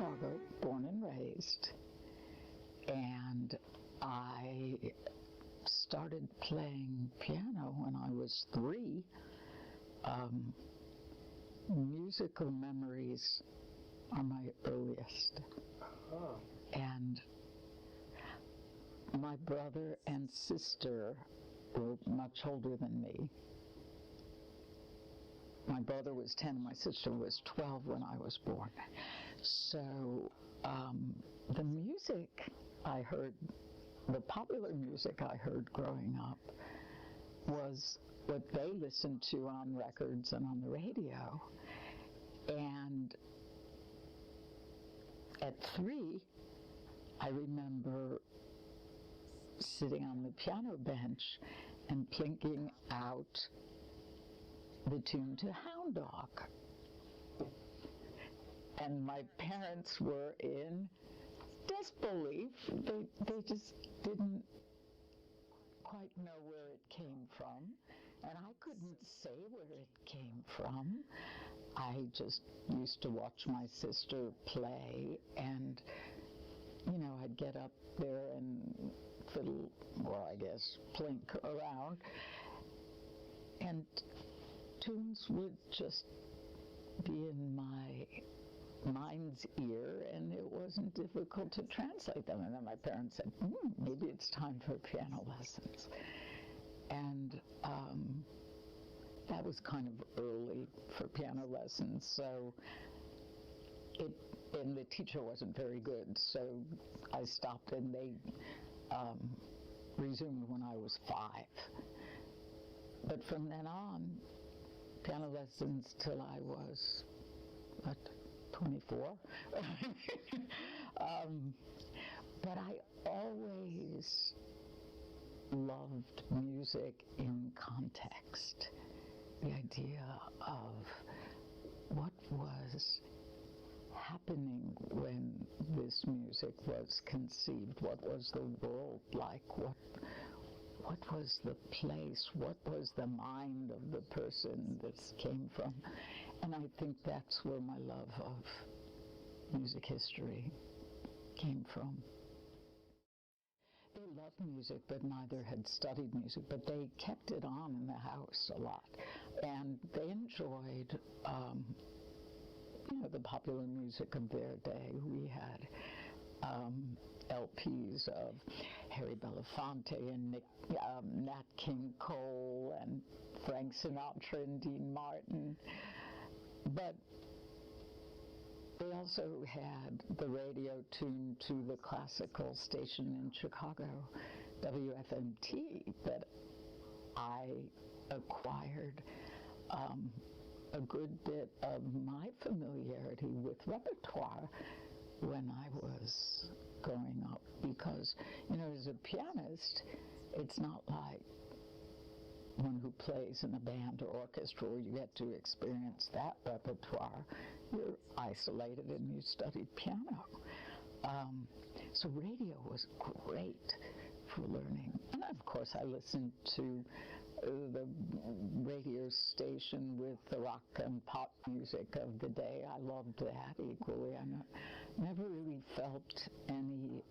Chicago, born and raised, and I started playing piano when I was 3. Musical memories are my earliest. And my brother and sister were much older than me. My brother was 10 and my sister was 12 when I was born. So the music I heard, the popular music I heard growing up was what they listened to on records and on the radio. And at 3, I remember sitting on the piano bench and plinking out the tune to Hound Dog. And my parents were in disbelief. They just didn't quite know where it came from, and I couldn't say where it came from. I just used to watch my sister play, and I'd get up there and fiddle, or I guess plink around, and tunes would just be in my mind's ear, and it wasn't difficult to translate them. And then my parents said, maybe it's time for piano lessons. And that was kind of early for piano lessons, so and the teacher wasn't very good, so I stopped, and they resumed when I was 5. But from then on, piano lessons till I was, 24. But I always loved music in context. The idea of what was happening when this music was conceived. What was the world like? What was the place? What was the mind of the person this came from? And I think that's where my love of music history came from. They loved music, but neither had studied music, but they kept it on in the house a lot. And they enjoyed the popular music of their day. We had LPs of Harry Belafonte and Nat King Cole and Frank Sinatra and Dean Martin. But they also had the radio tuned to the classical station in Chicago, WFMT, that I acquired a good bit of my familiarity with repertoire when I was growing up, because, as a pianist, it's not like one who plays in a band or orchestra where you get to experience that repertoire. You're isolated and you studied piano. So radio was great for learning. And of course I listened to the radio station with the rock and pop music of the day. I loved that equally. I never really felt any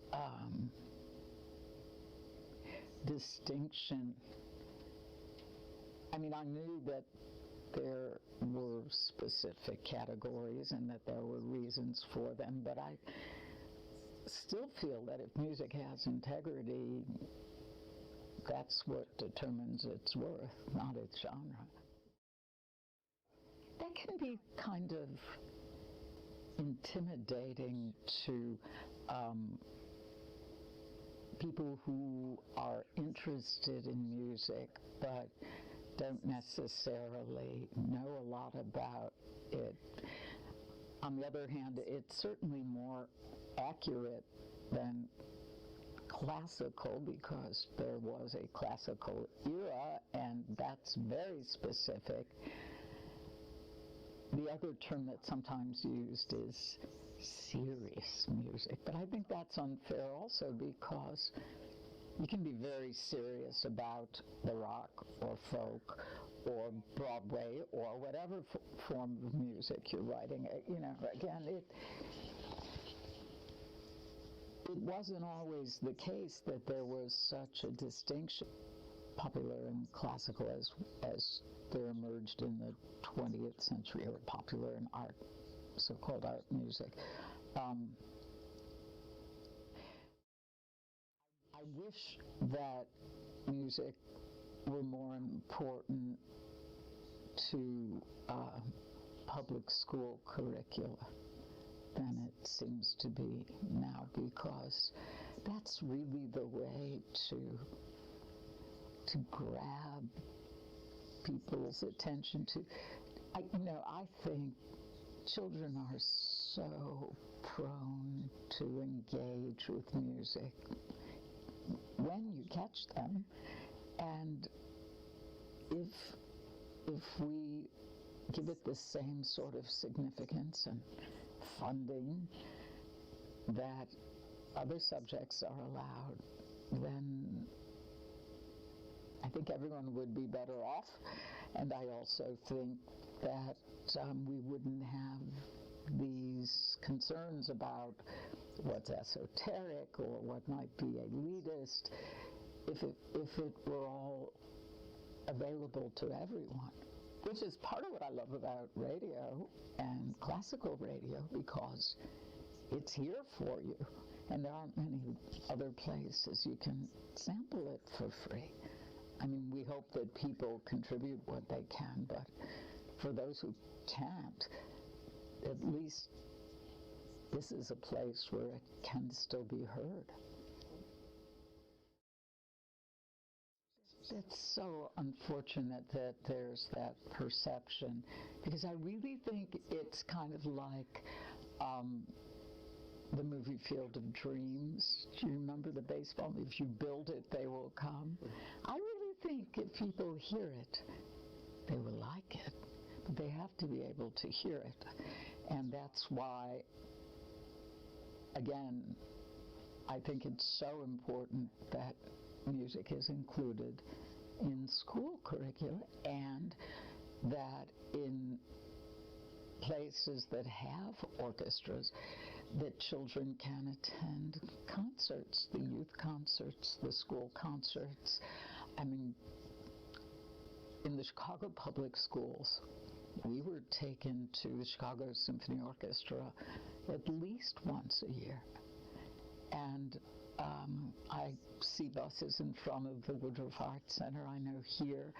distinction. I mean, I knew that there were specific categories and that there were reasons for them, but I still feel that if music has integrity, that's what determines its worth, not its genre. That can be kind of intimidating to people who are interested in music but don't necessarily know a lot about it. On the other hand, it's certainly more accurate than classical, because there was a classical era, and that's very specific. The other term that's sometimes used is serious music, but I think that's unfair also, because you can be very serious about the rock or folk or Broadway or whatever form of music you're writing. Again, it wasn't always the case that there was such a distinction, popular and classical, as there emerged in the 20th century, or popular in art, so-called art music. I wish that music were more important to public school curricula than it seems to be now, because that's really the way to grab people's attention to. I think children are so prone to engage with music when you catch them, and if we give it the same sort of significance and funding that other subjects are allowed, then I think everyone would be better off. And I also think that we wouldn't have these concerns about what's esoteric or what might be elitist if it were all available to everyone, which is part of what I love about radio and classical radio, because it's here for you, and there aren't many other places you can sample it for free. I mean, we hope that people contribute what they can, but for those who can't, at least this is a place where it can still be heard. It's so unfortunate that there's that perception, because I really think it's kind of like the movie Field of Dreams. Do you remember the baseball? If you build it, they will come. I really think if people hear it, they will like it. But they have to be able to hear it. And that's why, again, I think it's so important that music is included in school curricula, and that in places that have orchestras, that children can attend concerts, the youth concerts, the school concerts. I mean, in the Chicago public schools, we were taken to the Chicago Symphony Orchestra at least once a year. And I see buses in front of the Woodruff Arts Center. I know here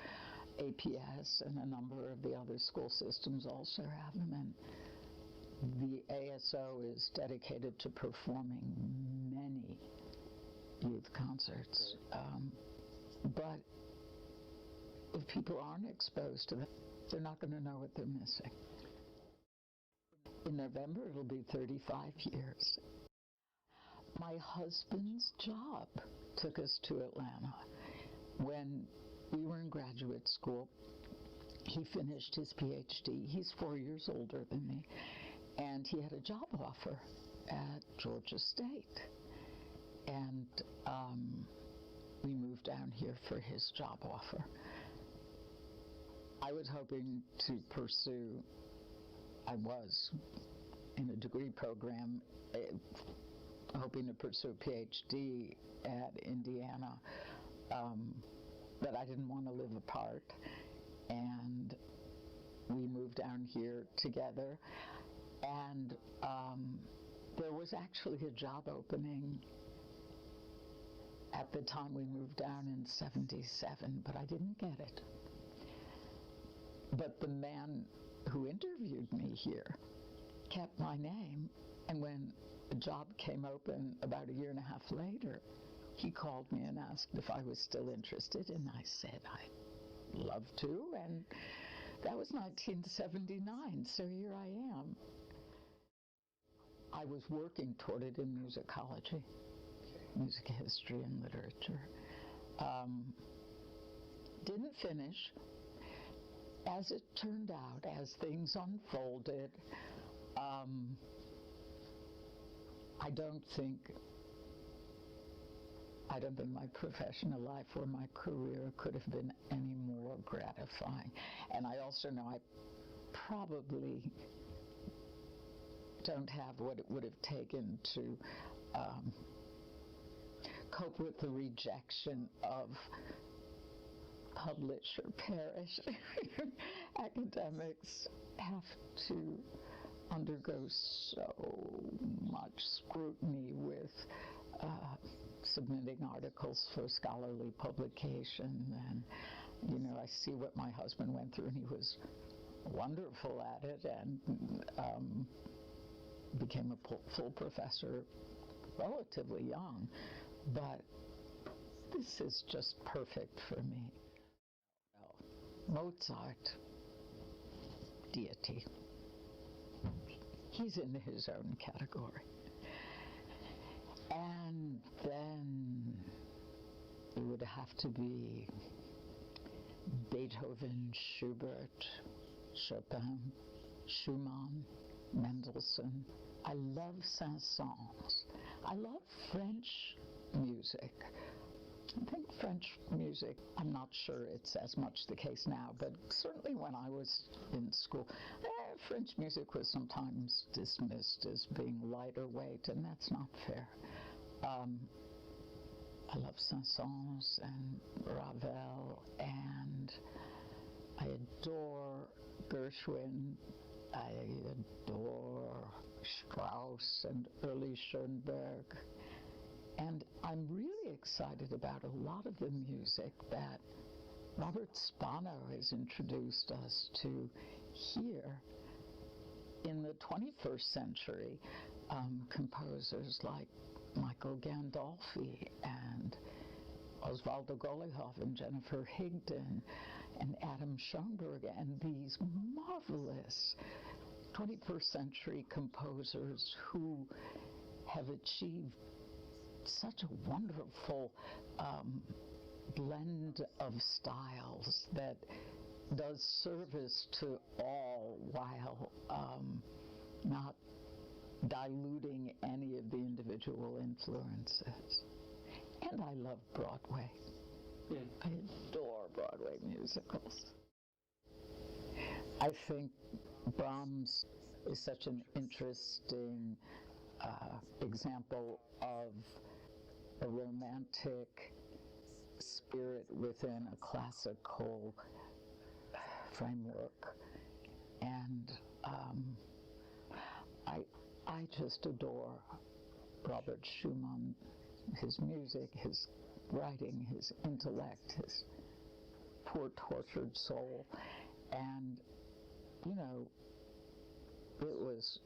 APS and a number of the other school systems also have them. And the ASO is dedicated to performing many youth concerts. But if people aren't exposed to them, they're not going to know what they're missing. In November, it'll be 35 years. My husband's job took us to Atlanta. When we were in graduate school, he finished his PhD. He's 4 years older than me. And he had a job offer at Georgia State. And we moved down here for his job offer. I was hoping to pursue, I was in a degree program, hoping to pursue a PhD at Indiana, but I didn't want to live apart. And we moved down here together. And there was actually a job opening at the time we moved down in 77, but I didn't get it. But the man who interviewed me here kept my name, and when a job came open about a year and a half later, he called me and asked if I was still interested, and I said I'd love to, and that was 1979, so here I am. I was working toward it in musicology, music history and literature. Didn't finish. As it turned out, as things unfolded, I don't think my professional life or my career could have been any more gratifying. And I also know I probably don't have what it would have taken to cope with the rejection of publish or perish. Academics have to undergo so much scrutiny with submitting articles for scholarly publication, and I see what my husband went through, and he was wonderful at it, and became a full professor relatively young. But this is just perfect for me. Well, Mozart, deity. He's in his own category. And then it would have to be Beethoven, Schubert, Chopin, Schumann, Mendelssohn. I love Saint-Saëns. I love French music. I think French music, I'm not sure it's as much the case now, but certainly when I was in school, French music was sometimes dismissed as being lighter weight, and that's not fair. I love Saint-Saëns and Ravel, and I adore Gershwin. I adore Strauss and early Schoenberg. And I'm really excited about a lot of the music that Robert Spano has introduced us to here in the 21st century. Composers like Michael Gandolfi and Osvaldo Golijov and Jennifer Higdon and Adam Schoenberg, and these marvelous 21st century composers who have achieved such a wonderful blend of styles that does service to all while not diluting any of the individual influences. And I love Broadway. I adore Broadway musicals. I think Brahms is such an interesting example of a romantic spirit within a classical framework. And I just adore Robert Schumann, his music, his writing, his intellect, his poor tortured soul. And, it was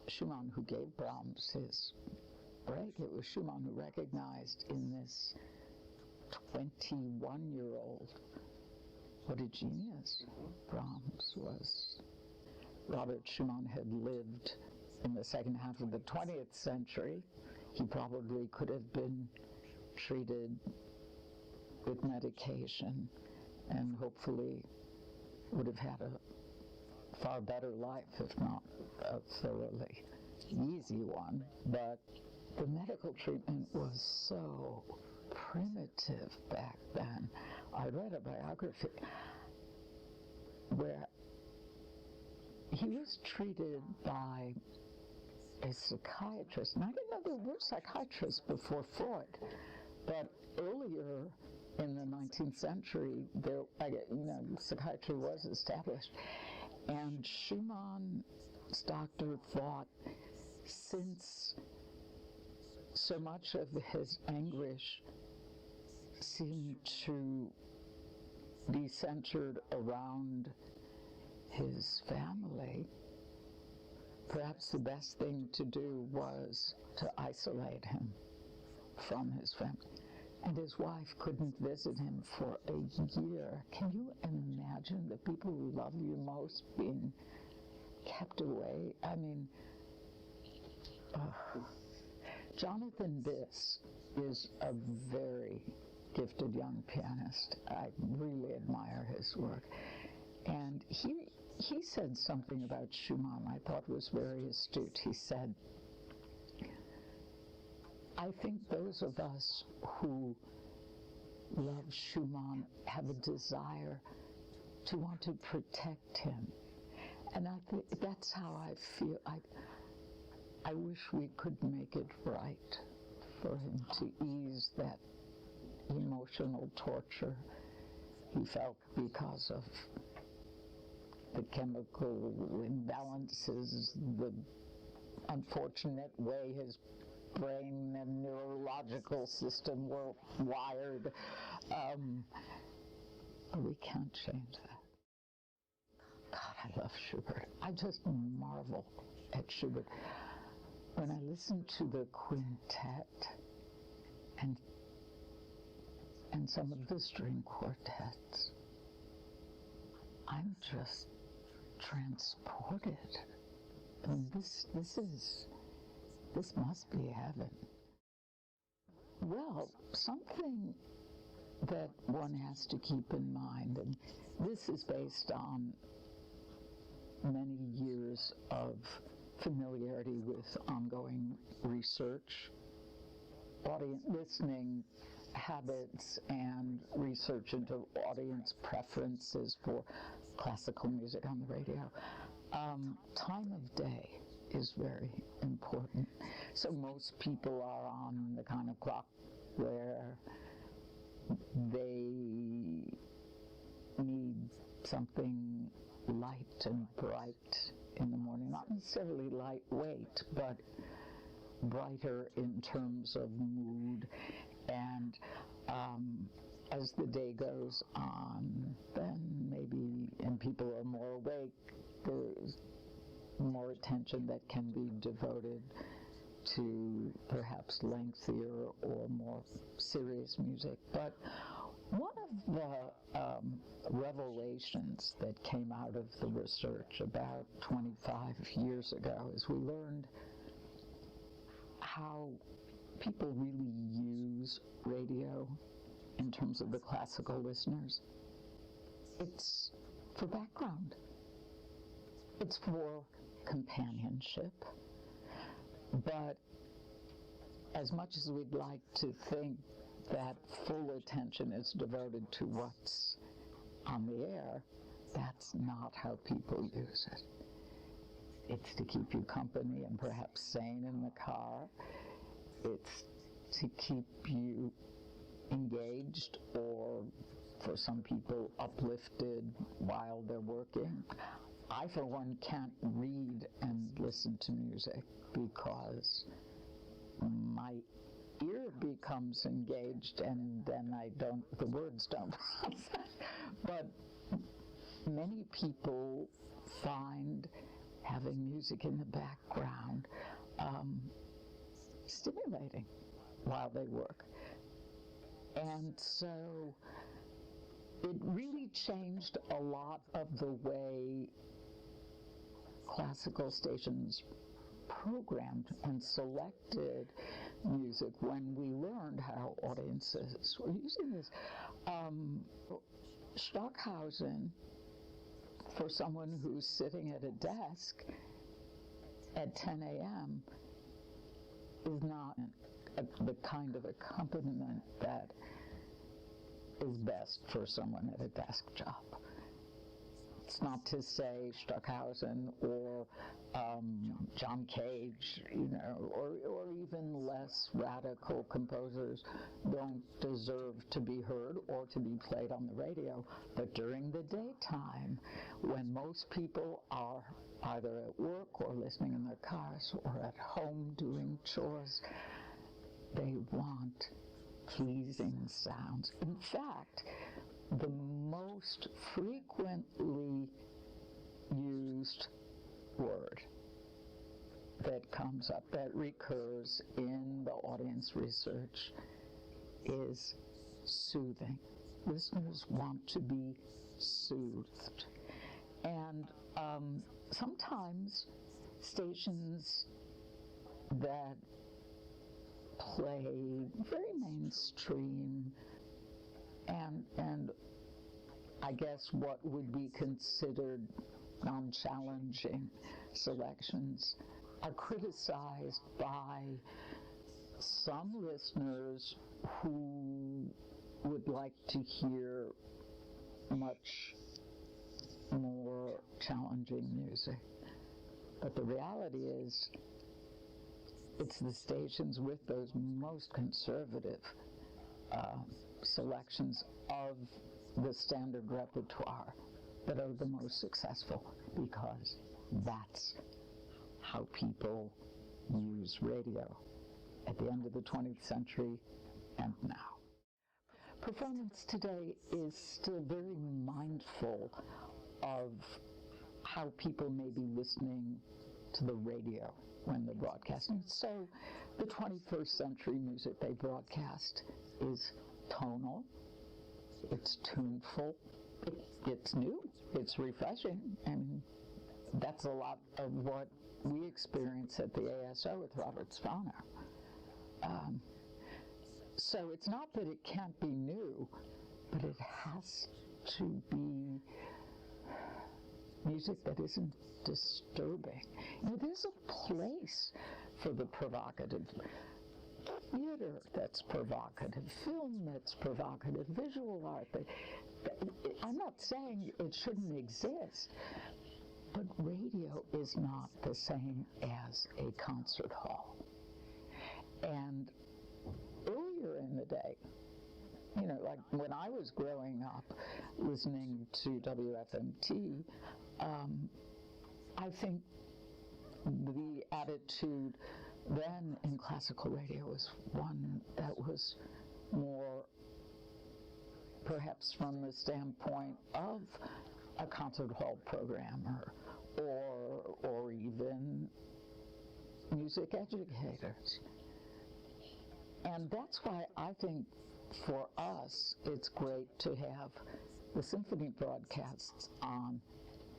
Schumann who gave Brahms his break. It was Schumann who recognized in this 21-year-old what a genius Brahms was. Robert Schumann had lived in the second half of the 20th century. He probably could have been treated with medication and hopefully would have had a far better life, if not a thoroughly easy one. But the medical treatment was so primitive back then. I read a biography where he was treated by a psychiatrist, and I didn't know there were psychiatrists before Freud, but earlier in the 19th century, psychiatry was established, and Schumann's doctor thought, since so much of his anguish seemed to be centered around his family, perhaps the best thing to do was to isolate him from his family. And his wife couldn't visit him for a year. Can you imagine the people who love you most being kept away? I mean, Jonathan Biss is a very gifted young pianist. I really admire his work. And he said something about Schumann I thought was very astute. He said, I think those of us who love Schumann have a desire to want to protect him. And I think that's how I feel. I wish we could make it right for him to ease that emotional torture he felt because of the chemical imbalances, the unfortunate way his brain and neurological system were wired. We can't change that. God, I love Schubert. I just marvel at Schubert. When I listen to the quintet and some of the string quartets, I'm just transported. I mean, this must be heaven. Well, something that one has to keep in mind, and this is based on many years of familiarity with ongoing research, audience listening habits, and research into audience preferences for classical music on the radio. Time of day is very important. So most people are on the kind of clock where they need something light and bright in the morning, not necessarily lightweight, but brighter in terms of mood. And as the day goes on, then maybe, and people are more awake, there's more attention that can be devoted to perhaps lengthier or more serious music. But one of the revelations that came out of the research about 25 years ago is we learned how people really use radio in terms of the classical listeners. It's for background. It's for companionship. But as much as we'd like to think that full attention is devoted to what's on the air, that's not how people use it. It's to keep you company and perhaps sane in the car. It's to keep you engaged, or for some people uplifted while they're working. I, for one, can't read and listen to music because my ear becomes engaged and then the words don't process. But many people find having music in the background stimulating while they work. And so it really changed a lot of the way classical stations programmed and selected music when we learned how audiences were using this. Stockhausen, for someone who's sitting at a desk at 10 a.m., is not the kind of accompaniment that is best for someone at a desk job. It's not to say Stockhausen or John Cage, or even less radical composers don't deserve to be heard or to be played on the radio. But during the daytime, when most people are either at work or listening in their cars or at home doing chores, they want pleasing sounds. In fact, the most frequently used word that comes up, that recurs in the audience research, is soothing. Listeners want to be soothed. And sometimes stations that play very mainstream and I guess what would be considered non-challenging selections are criticized by some listeners who would like to hear much more challenging music. But the reality is it's the stations with those most conservative selections of the standard repertoire that are the most successful, because that's how people use radio at the end of the 20th century and now. Performance today is still very mindful of how people may be listening to the radio when they're broadcasting. So the 21st century music they broadcast is tonal, it's tuneful, it's new, it's refreshing. And that's a lot of what we experience at the ASO with Robert Spano. So it's not that it can't be new, but it has to be music that isn't disturbing. You know, there's a place for the provocative theater that's provocative, film that's provocative, visual art. I'm not saying it shouldn't exist, but radio is not the same as a concert hall. And earlier in the day, you know, like when I was growing up listening to WFMT, I think the attitude then in classical radio was one that was more perhaps from the standpoint of a concert hall programmer or even music educators. And that's why I think for us it's great to have the symphony broadcasts on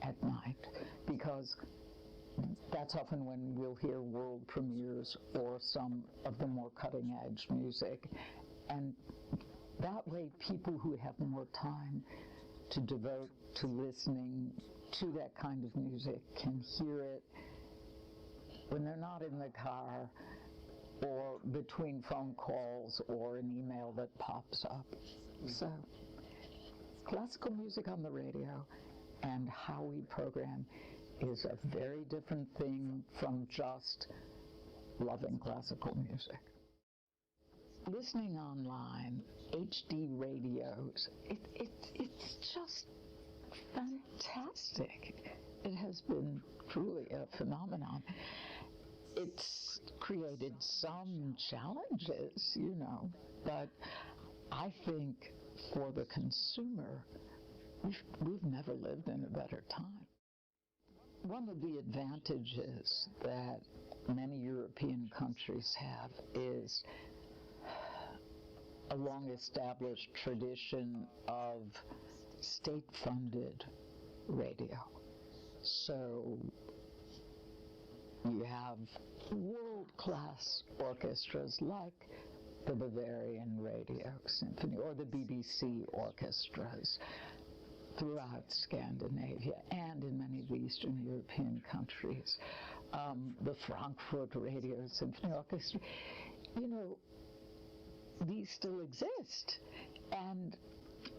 at night, because that's often when we'll hear world premieres or some of the more cutting-edge music. And that way people who have more time to devote to listening to that kind of music can hear it when they're not in the car or between phone calls or an email that pops up. So, classical music on the radio and how we program is a very different thing from just loving classical music. Listening online, HD radios, it's just fantastic. It has been truly a phenomenon. It's created some challenges, you know, but I think for the consumer, we've never lived in a better time. One of the advantages that many European countries have is a long-established tradition of state-funded radio. So you have world-class orchestras like the Bavarian Radio Symphony or the BBC orchestras throughout Scandinavia and in many of the Eastern European countries. The Frankfurt Radio Symphony Orchestra, you know, these still exist. And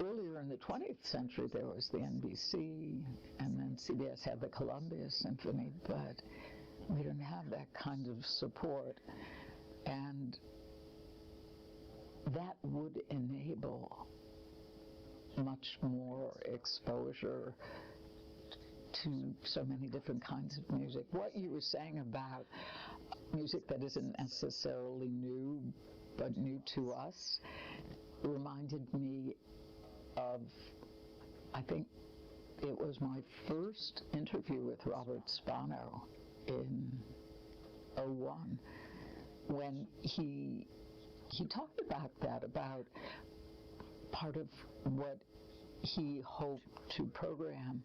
earlier in the 20th century, there was the NBC, and then CBS had the Columbia Symphony, but we didn't have that kind of support. And that would enable much more exposure to so many different kinds of music. What you were saying about music that isn't necessarily new, but new to us, reminded me of, I think it was my first interview with Robert Spano in 2001, when he talked about that, about part of what he hoped to program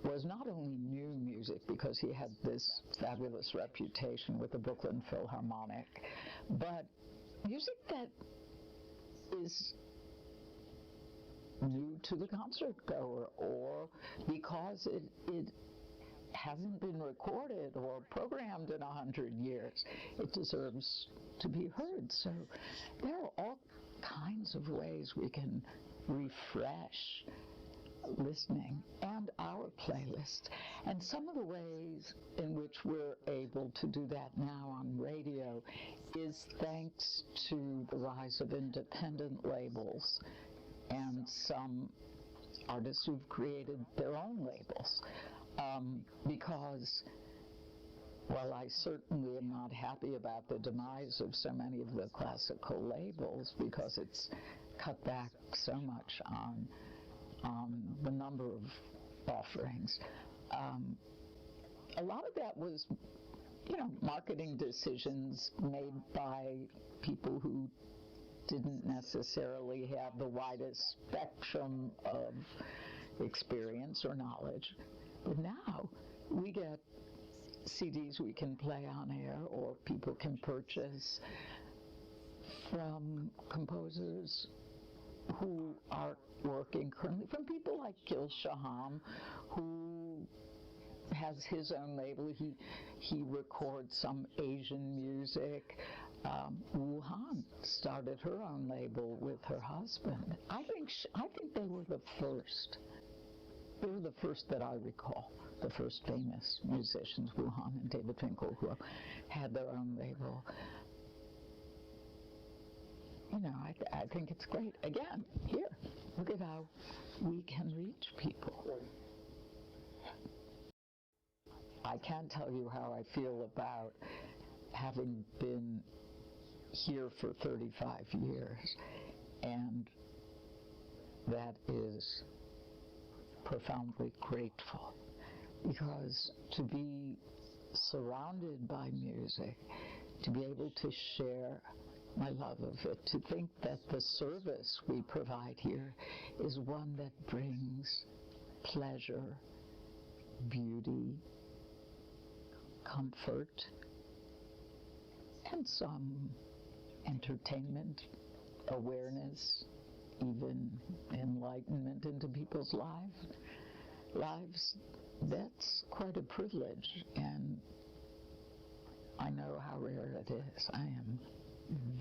was not only new music, because he had this fabulous reputation with the Brooklyn Philharmonic, but music that is new to the concert goer, or because it hasn't been recorded or programmed in 100 years, it deserves to be heard. So there are all kinds of ways we can refresh listening and our playlist. And some of the ways in which we're able able to do that now on radio is thanks to the rise of independent labels and some artists who've created their own labels. Because while I certainly am not happy about the demise of so many of the classical labels, because it's cut back so much on the number of offerings, a lot of that was, marketing decisions made by people who didn't necessarily have the widest spectrum of experience or knowledge. But now we get CDs we can play on air, or people can purchase from composers who are working currently, from people like Gil Shaham, who has his own label. He records some Asian music. Wu Han started her own label with her husband. I think they were the first. They were the first that I recall, the first famous musicians, Wu Han and David Finkel, who had their own label. I think it's great. Again, here, look at how we can reach people. I can't tell you how I feel about having been here for 35 years, and that is profoundly grateful, because to be surrounded by music, to be able to share my love of it, to think that the service we provide here is one that brings pleasure, beauty, comfort, and some entertainment, awareness, even enlightenment into people's lives, that's quite a privilege, and I know how rare it is. I am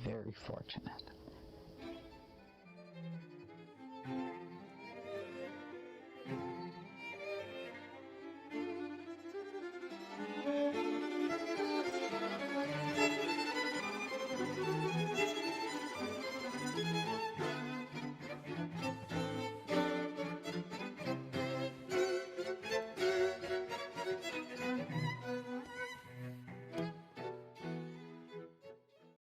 very fortunate.